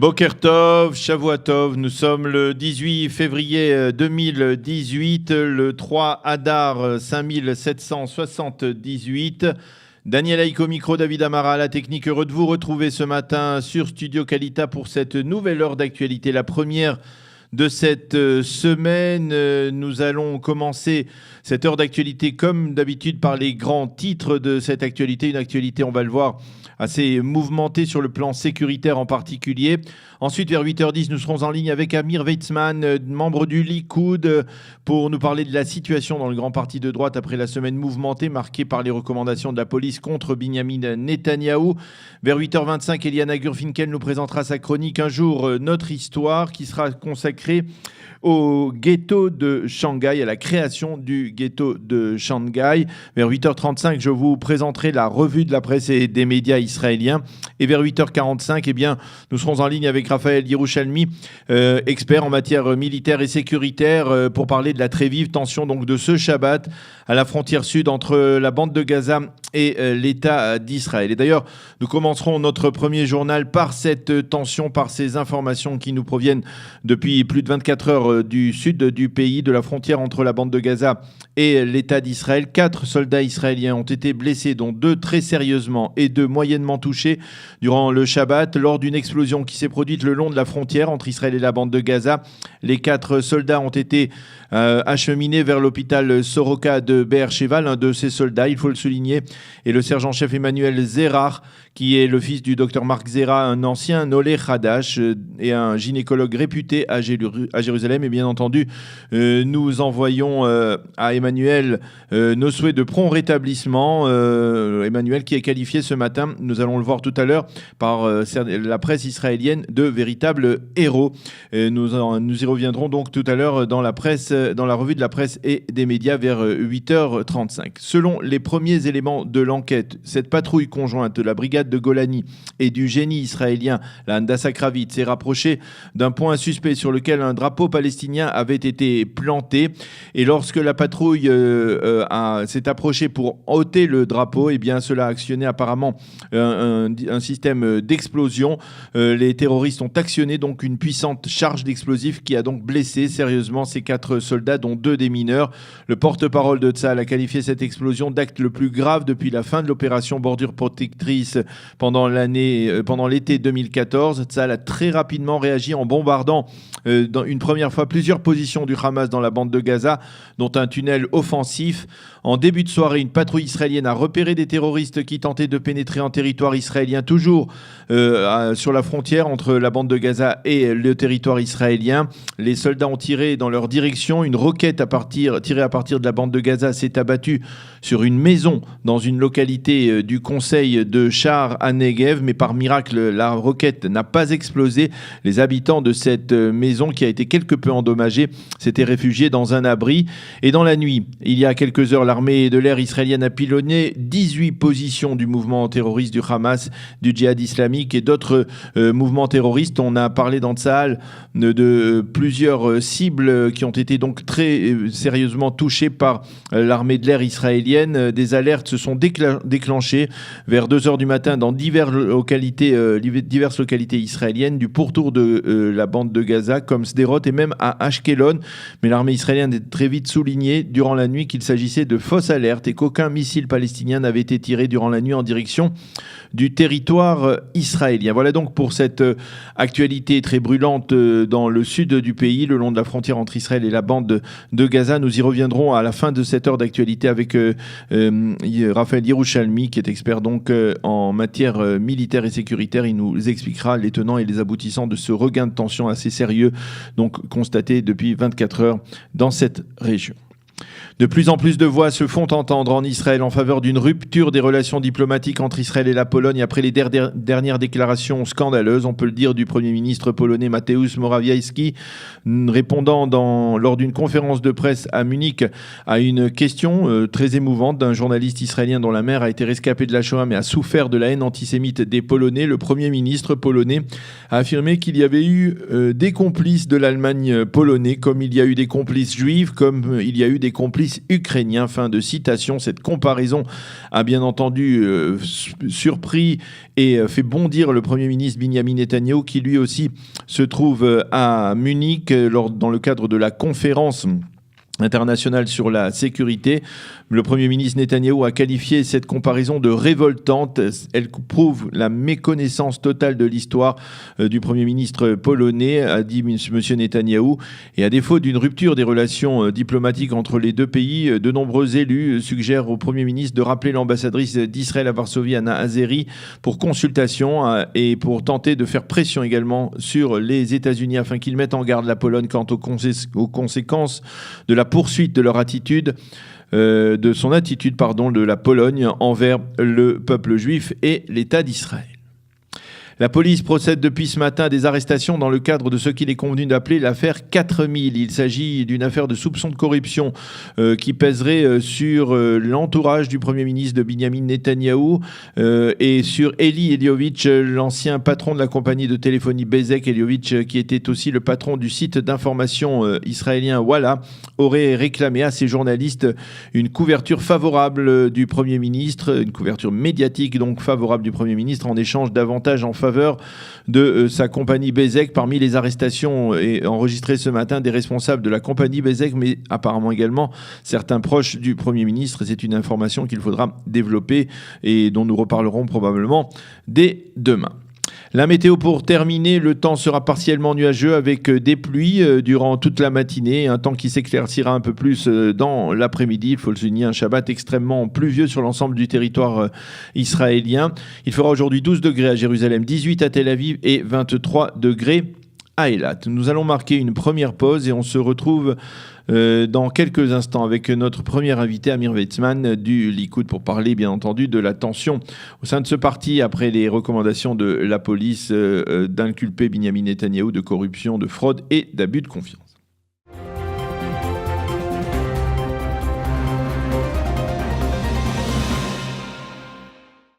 Boker Tov, Shavua Tov, nous sommes le 18 février 2018, le 3 Adar 5778. Daniel Aïko, micro, David Amara, la technique. Heureux de vous retrouver ce matin sur Studio Kalita pour cette nouvelle heure d'actualité, la première de cette semaine. Nous allons commencer cette heure d'actualité comme d'habitude par les grands titres de cette actualité. Une actualité, on va le voir, assez mouvementée sur le plan sécuritaire en particulier. Ensuite, vers 8h10, nous serons en ligne avec Amir Weizmann, membre du Likoud, pour nous parler de la situation dans le grand parti de droite après la semaine mouvementée marquée par les recommandations de la police contre Binyamin Netanyahou. Vers 8h25, Eliana Gurfinkel nous présentera sa chronique Un jour, notre histoire, qui sera consacrée au ghetto de Shanghai, à la création du ghetto de Shanghai. Vers 8h35, je vous présenterai la revue de la presse et des médias israéliens. Et vers 8h45, nous serons en ligne avec Raphaël Yerushalmi, expert en matière militaire et sécuritaire, pour parler de la très vive tension donc, de ce Shabbat à la frontière sud entre la bande de Gaza et l'État d'Israël. Et d'ailleurs, nous commencerons notre premier journal par cette tension, par ces informations qui nous proviennent depuis plus de 24 heures du sud du pays, de la frontière entre la bande de Gaza et l'État d'Israël. 4 soldats israéliens ont été blessés, dont 2 très sérieusement et 2 moyennement touchés durant le Shabbat, lors d'une explosion qui s'est produite le long de la frontière entre Israël et la bande de Gaza. Les 4 soldats ont été acheminés vers l'hôpital Soroka de Be'er Sheva. L'un de ces soldats, il faut le souligner, est le sergent-chef Emmanuel Zerach, qui est le fils du docteur Marc Zera, un ancien Nolé Hadash et un gynécologue réputé à Jérusalem. Et bien entendu, nous envoyons à Emmanuel nos souhaits de prompt rétablissement. Emmanuel qui est qualifié ce matin, nous allons le voir tout à l'heure, par la presse israélienne de véritables héros. Nous y reviendrons donc tout à l'heure dans la revue de la presse et des médias vers 8h35. Selon les premiers éléments de l'enquête, cette patrouille conjointe de la brigade de Golani et du génie israélien, la Hadassah Kravit, s'est rapprochée d'un point suspect sur lequel un drapeau palestinien avait été planté. Et lorsque la patrouille s'est approchée pour ôter le drapeau, cela a actionné apparemment un système d'explosion. Les terroristes ont actionné donc une puissante charge d'explosifs qui a donc blessé sérieusement ces 4 soldats, dont 2 des mineurs. Le porte-parole de Tsahal a qualifié cette explosion d'acte le plus grave depuis la fin de l'opération Bordure Protectrice pendant l'été 2014. Tsahal a très rapidement réagi en bombardant une première fois plusieurs positions du Hamas dans la bande de Gaza, dont un tunnel offensif. En début de soirée, une patrouille israélienne a repéré des terroristes qui tentaient de pénétrer en territoire israélien, toujours sur la frontière entre la bande de Gaza et le territoire israélien. Les soldats ont tiré dans leur direction. Une roquette tirée à partir de la bande de Gaza s'est abattue sur une maison dans une localité du conseil de Sha'ar HaNegev, mais par miracle, la roquette n'a pas explosé. Les habitants de cette maison, qui a été quelque peu endommagée, s'étaient réfugiés dans un abri. Et dans la nuit, il y a quelques heures, l'armée de l'air israélienne a pilonné 18 positions du mouvement terroriste du Hamas, du djihad islamique et d'autres mouvements terroristes. On a parlé dans Tsahal de plusieurs cibles qui ont été donc très sérieusement touchées par l'armée de l'air israélienne. Des alertes se sont déclenchées vers 2h du matin dans diverses localités israéliennes du pourtour de la bande de Gaza, comme Sderot et même à Ashkelon. Mais l'armée israélienne a très vite souligné durant la nuit qu'il s'agissait de fausses alertes et qu'aucun missile palestinien n'avait été tiré durant la nuit en direction du territoire israélien. Voilà donc pour cette actualité très brûlante dans le sud du pays, le long de la frontière entre Israël et la bande de Gaza. Nous y reviendrons à la fin de cette heure d'actualité avec Raphaël Yerushalmi, qui est expert donc en matière militaire et sécuritaire. Il nous expliquera les tenants et les aboutissants de ce regain de tension assez sérieux, donc constaté depuis 24 heures dans cette région. De plus en plus de voix se font entendre en Israël en faveur d'une rupture des relations diplomatiques entre Israël et la Pologne après les dernières déclarations scandaleuses, on peut le dire, du Premier ministre polonais Mateusz Morawiecki, répondant lors d'une conférence de presse à Munich à une question très émouvante d'un journaliste israélien dont la mère a été rescapée de la Shoah mais a souffert de la haine antisémite des Polonais. Le Premier ministre polonais a affirmé qu'il y avait eu des complices de l'Allemagne polonais, comme il y a eu des complices juifs, comme il y a eu des complices complices ukrainiens. Fin de citation. Cette comparaison a bien entendu surpris et fait bondir le Premier ministre Benyamin Netanyahou, qui lui aussi se trouve à Munich dans le cadre de la conférence internationale sur la sécurité. Le Premier ministre Netanyahou a qualifié cette comparaison de révoltante. Elle prouve la méconnaissance totale de l'histoire du Premier ministre polonais, a dit M. Netanyahou. Et à défaut d'une rupture des relations diplomatiques entre les deux pays, de nombreux élus suggèrent au Premier ministre de rappeler l'ambassadrice d'Israël à Varsovie, Anna Azeri, pour consultation et pour tenter de faire pression également sur les États-Unis afin qu'ils mettent en garde la Pologne quant aux conséquences de la poursuite de leur attitude de la Pologne envers le peuple juif et l'État d'Israël. La police procède depuis ce matin à des arrestations dans le cadre de ce qu'il est convenu d'appeler l'affaire 4000. Il s'agit d'une affaire de soupçon de corruption qui pèserait sur l'entourage du Premier ministre de Benyamin Netanyahou et sur Eli Eliovitch, l'ancien patron de la compagnie de téléphonie Bezek. Eliovitch, qui était aussi le patron du site d'information israélien Walla, aurait réclamé à ses journalistes une couverture favorable du Premier ministre, une couverture médiatique donc favorable du Premier ministre en échange d'avantages en faveur de sa compagnie Bezek. Parmi les arrestations enregistrées ce matin, des responsables de la compagnie Bezek, mais apparemment également certains proches du Premier ministre. C'est une information qu'il faudra développer et dont nous reparlerons probablement dès demain. La météo pour terminer, le temps sera partiellement nuageux avec des pluies durant toute la matinée, un temps qui s'éclaircira un peu plus dans l'après-midi. Il faut le souligner, un Shabbat extrêmement pluvieux sur l'ensemble du territoire israélien. Il fera aujourd'hui 12 degrés à Jérusalem, 18 à Tel Aviv et 23 degrés à Eilat. Nous allons marquer une première pause et on se retrouve dans quelques instants avec notre premier invité, Amir Weizmann du Likoud, pour parler bien entendu de la tension au sein de ce parti après les recommandations de la police d'inculper Benyamin Netanyahou de corruption, de fraude et d'abus de confiance.